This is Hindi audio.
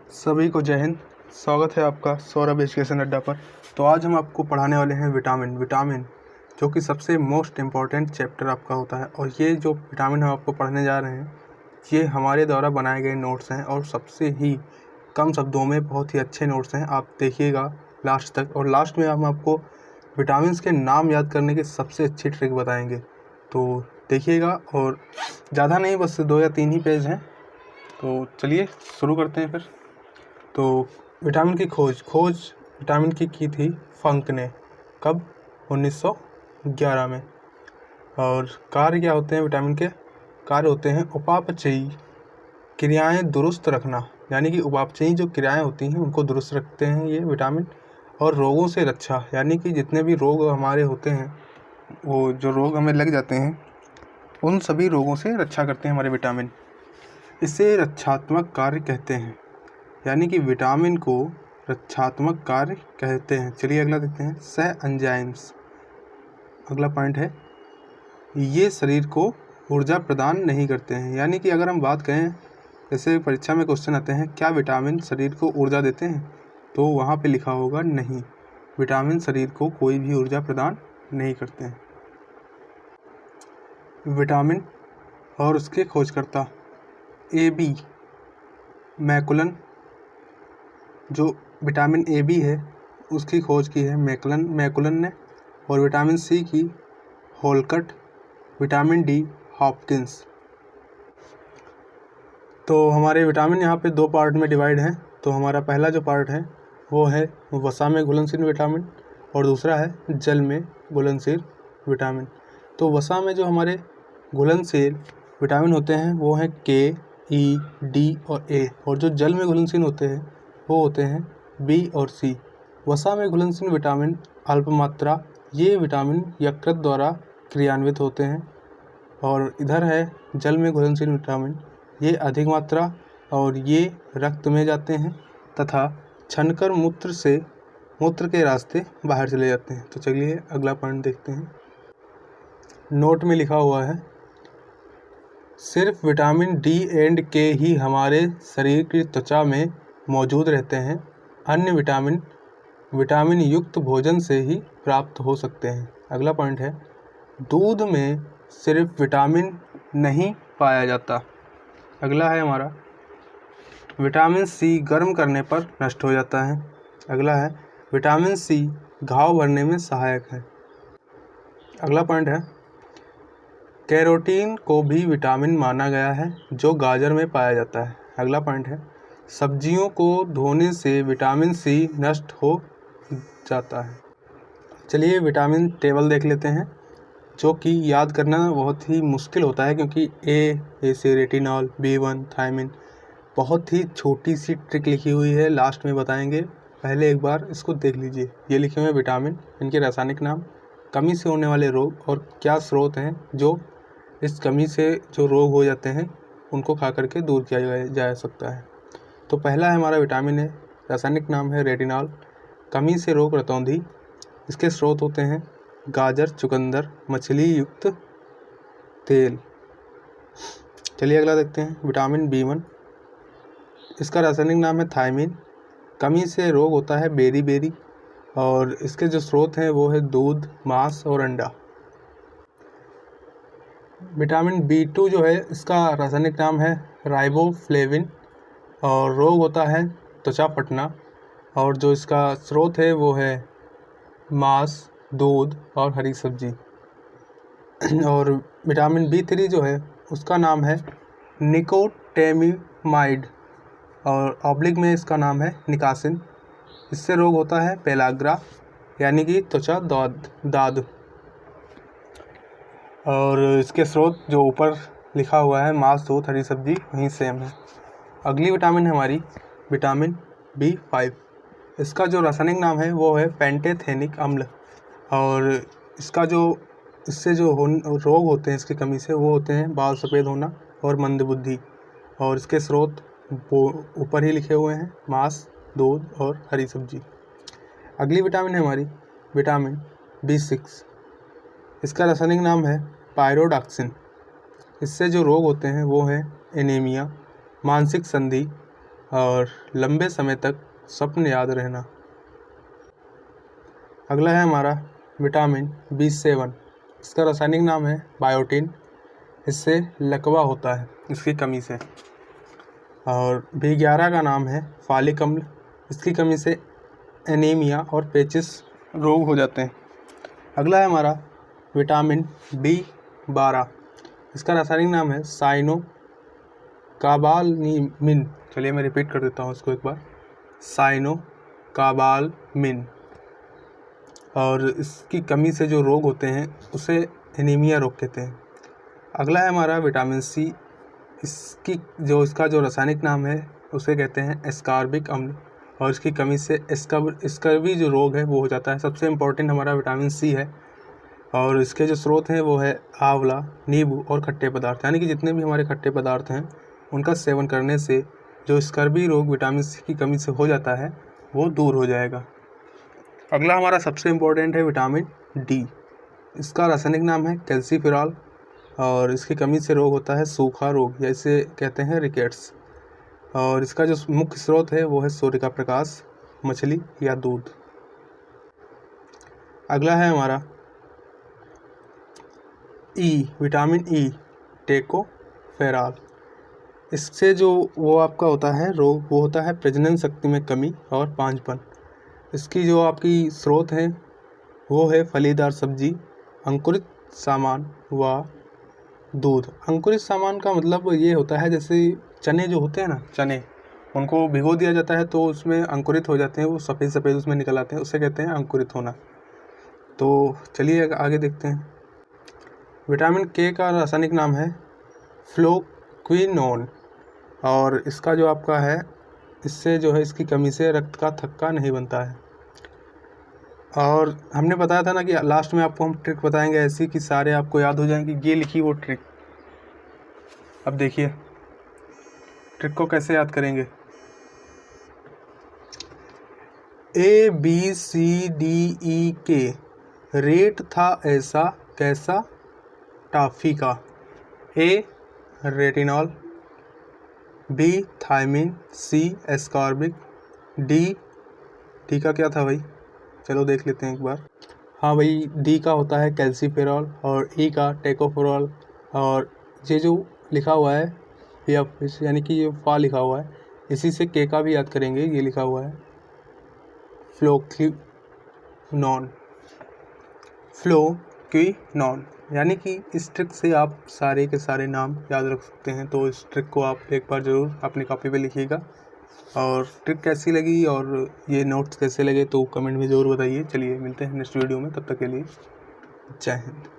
सभी को जय हिंद। स्वागत है आपका सौरभ एजुकेशन अड्डा पर। तो आज हम आपको पढ़ाने वाले हैं विटामिन जो कि सबसे मोस्ट इम्पॉर्टेंट चैप्टर आपका होता है। और ये जो विटामिन हम आपको पढ़ने जा रहे हैं ये हमारे द्वारा बनाए गए नोट्स हैं और सबसे ही कम शब्दों में बहुत ही अच्छे नोट्स हैं। आप देखिएगा लास्ट तक, और लास्ट में हम आपको विटामिन के नाम याद करने की सबसे अच्छी ट्रिक बताएंगे। तो देखिएगा, और ज़्यादा नहीं, बस 2 या 3 ही पेज हैं। तो चलिए शुरू करते हैं फिर। तो विटामिन की खोज विटामिन की थी फंक ने। कब? 1911 में। और कार्य क्या होते हैं विटामिन के? कार्य होते हैं उपापचयी क्रियाएं दुरुस्त रखना, यानी कि उपापचयी जो क्रियाएं होती हैं उनको दुरुस्त रखते हैं ये विटामिन। और रोगों से रक्षा, यानी कि जितने भी रोग हमारे होते हैं, वो जो रोग हमें लग जाते हैं उन सभी रोगों से रक्षा करते हैं हमारे विटामिन। इसे रक्षात्मक कार्य कहते हैं, यानी कि विटामिन को रक्षात्मक कार्य कहते हैं। चलिए अगला देखते हैं। सह एंजाइम्स, अगला पॉइंट है, ये शरीर को ऊर्जा प्रदान नहीं करते हैं। यानी कि अगर हम बात करें, जैसे परीक्षा में क्वेश्चन आते हैं क्या विटामिन शरीर को ऊर्जा देते हैं, तो वहाँ पे लिखा होगा नहीं, विटामिन शरीर को कोई भी ऊर्जा प्रदान नहीं करते हैं। विटामिन और उसके खोजकर्ता AB मैकुलन, जो विटामिन AB है उसकी खोज की है मैकुलन ने। और विटामिन C की होलकट, विटामिन D हॉपकिंस। तो हमारे विटामिन यहाँ पे 2 पार्ट में डिवाइड हैं। तो हमारा पहला जो पार्ट है वो है वसा में घुलनशील विटामिन, और दूसरा है जल में घुलनशील विटामिन। तो वसा में जो हमारे घुलनशील विटामिन होते हैं वो हैं K, E, D और A, और जो जल में घुलनशील होते हैं वो होते हैं B और C। वसा में घुलनशील विटामिन अल्प मात्रा, ये विटामिन यकृत द्वारा क्रियान्वित होते हैं। और इधर है जल में घुलनशील विटामिन, ये अधिक मात्रा और ये रक्त में जाते हैं तथा छनकर मूत्र के रास्ते बाहर चले जाते हैं। तो चलिए अगला पॉइंट देखते हैं। नोट में लिखा हुआ है, सिर्फ विटामिन D एंड K ही हमारे शरीर की त्वचा में मौजूद रहते हैं। अन्य विटामिन युक्त भोजन से ही प्राप्त हो सकते हैं। अगला पॉइंट है, दूध में सिर्फ विटामिन नहीं पाया जाता। अगला है हमारा, विटामिन C गर्म करने पर नष्ट हो जाता है। अगला है, विटामिन C घाव भरने में सहायक है। अगला पॉइंट है, कैरोटीन को भी विटामिन माना गया है जो गाजर में पाया जाता है। अगला पॉइंट है, सब्जियों को धोने से विटामिन C नष्ट हो जाता है। चलिए विटामिन टेबल देख लेते हैं, जो कि याद करना बहुत ही मुश्किल होता है, क्योंकि ए से रेटिनॉल, B1 थायमिन, बहुत ही छोटी सी ट्रिक लिखी हुई है, लास्ट में बताएंगे। पहले एक बार इसको देख लीजिए। ये लिखे हुए विटामिन, इनके रासायनिक नाम, कमी से होने वाले रोग और क्या स्रोत हैं जो इस कमी से जो रोग हो जाते हैं उनको खा करके दूर किया जा सकता है। तो पहला है हमारा विटामिन है, रासायनिक नाम है रेटिनॉल। कमी से रोग रतौंधी, इसके स्रोत होते हैं गाजर, चुकंदर, मछली युक्त तेल। चलिए अगला देखते हैं, विटामिन B1, इसका रासायनिक नाम है थायमिन। कमी से रोग होता है बेरी, और इसके जो स्रोत हैं वो है दूध, मांस और अंडा। विटामिन B2 जो है, इसका रासायनिक नाम है राइबोफ्लेविन, और रोग होता है त्वचा फटना, और जो इसका स्रोत है वो है मांस, दूध और हरी सब्जी। और विटामिन B3 जो है उसका नाम है निकोटेमिमाइड, और ऑब्लिक में इसका नाम है निकासिन। इससे रोग होता है पेलाग्रा, यानी कि त्वचा दाद। और इसके स्रोत जो ऊपर लिखा हुआ है मांस, दूध, हरी सब्जी, वहीं सेम है। अगली विटामिन है हमारी विटामिन B5, इसका जो रासायनिक नाम है वो है पेंटेथेनिक अम्ल, और इससे जो रोग होते हैं इसकी कमी से, वो होते हैं बाल सफ़ेद होना और मंदबुद्धि। और इसके स्रोत वो ऊपर ही लिखे हुए हैं, मांस, दूध और हरी सब्जी। अगली विटामिन है हमारी विटामिन B6, इसका रासायनिक नाम है पायरोडॉक्सिन। इससे जो रोग होते हैं वो है एनीमिया, मानसिक संधि, और लंबे समय तक स्वप्न याद रहना। अगला है हमारा विटामिन B7। इसका रासायनिक नाम है बायोटिन। इससे लकवा होता है इसकी कमी से। और B11 का नाम है फॉलिक अम्ल। इसकी कमी से एनीमिया और पेचिस रोग हो जाते हैं। अगला है हमारा विटामिन B12। इसका रासायनिक नाम है साइनोकाबालमिन। चलिए मैं रिपीट कर देता हूँ इसको एक बार, साइनोकाबालमिन। और इसकी कमी से जो रोग होते हैं उसे एनीमिया रोग कहते हैं। अगला है हमारा विटामिन C। इसका जो रासायनिक नाम है उसे कहते हैं एस्कॉर्बिक अम्ल। और इसकी कमी से स्कर्वी जो रोग है वो हो जाता है। सबसे इम्पोर्टेंट हमारा विटामिन C है। और इसके जो स्रोत हैं वो है आंवला, नींबू और खट्टे पदार्थ। यानी कि जितने भी हमारे खट्टे पदार्थ हैं उनका सेवन करने से जो स्कर्वी रोग विटामिन C की कमी से हो जाता है वो दूर हो जाएगा। अगला हमारा सबसे इम्पोर्टेंट है विटामिन D। इसका रासायनिक नाम है कैल्सीफेरॉल। और इसकी कमी से रोग होता है सूखा रोग, या इसे कहते हैं रिकेट्स। और इसका जो मुख्य स्रोत है वो है सूर्य का प्रकाश, मछली या दूध। अगला है हमारा विटामिन E, टेकोफेरॉल। इससे जो वो आपका होता है रोग वो होता है प्रजनन शक्ति में कमी और पांचपन। इसकी जो आपकी स्रोत है वो है फलीदार सब्जी, अंकुरित सामान व दूध। अंकुरित सामान का मतलब ये होता है जैसे चने जो होते हैं ना, चने उनको भिगो दिया जाता है तो उसमें अंकुरित हो जाते हैं, वो सफ़ेद सफ़ेद उसमें निकल आते हैं, उसे कहते हैं अंकुरित होना। तो चलिए आगे देखते हैं। विटामिन K का रासायनिक नाम है फ्लोक्विनोन। और इसका जो आपका है इससे जो है इसकी कमी से रक्त का थक्का नहीं बनता है। और हमने बताया था ना कि लास्ट में आपको हम ट्रिक बताएंगे ऐसी कि सारे आपको याद हो जाएंगे। ये लिखी वो ट्रिक। अब देखिए ट्रिक को कैसे याद करेंगे। ABCDEK रेट था ऐसा कैसा टॉफी का। A retinol, B thiamine, C ascorbic, D का क्या था भाई, चलो देख लेते हैं एक बार। हाँ भाई, D का होता है कैल्सीफेरॉल और E का टेकोफेरॉल। और ये जो लिखा हुआ है यानी कि ये फा लिखा हुआ है, इसी से K का भी याद करेंगे। ये लिखा हुआ है फ्लोक्विनोन। यानी कि इस ट्रिक से आप सारे के सारे नाम याद रख सकते हैं। तो इस ट्रिक को आप एक बार ज़रूर अपनी कॉपी पे लिखिएगा। और ट्रिक कैसी लगी और ये नोट्स कैसे लगे तो कमेंट में ज़रूर बताइए। चलिए मिलते हैं नेक्स्ट वीडियो में, तब तक के लिए जय हिंद।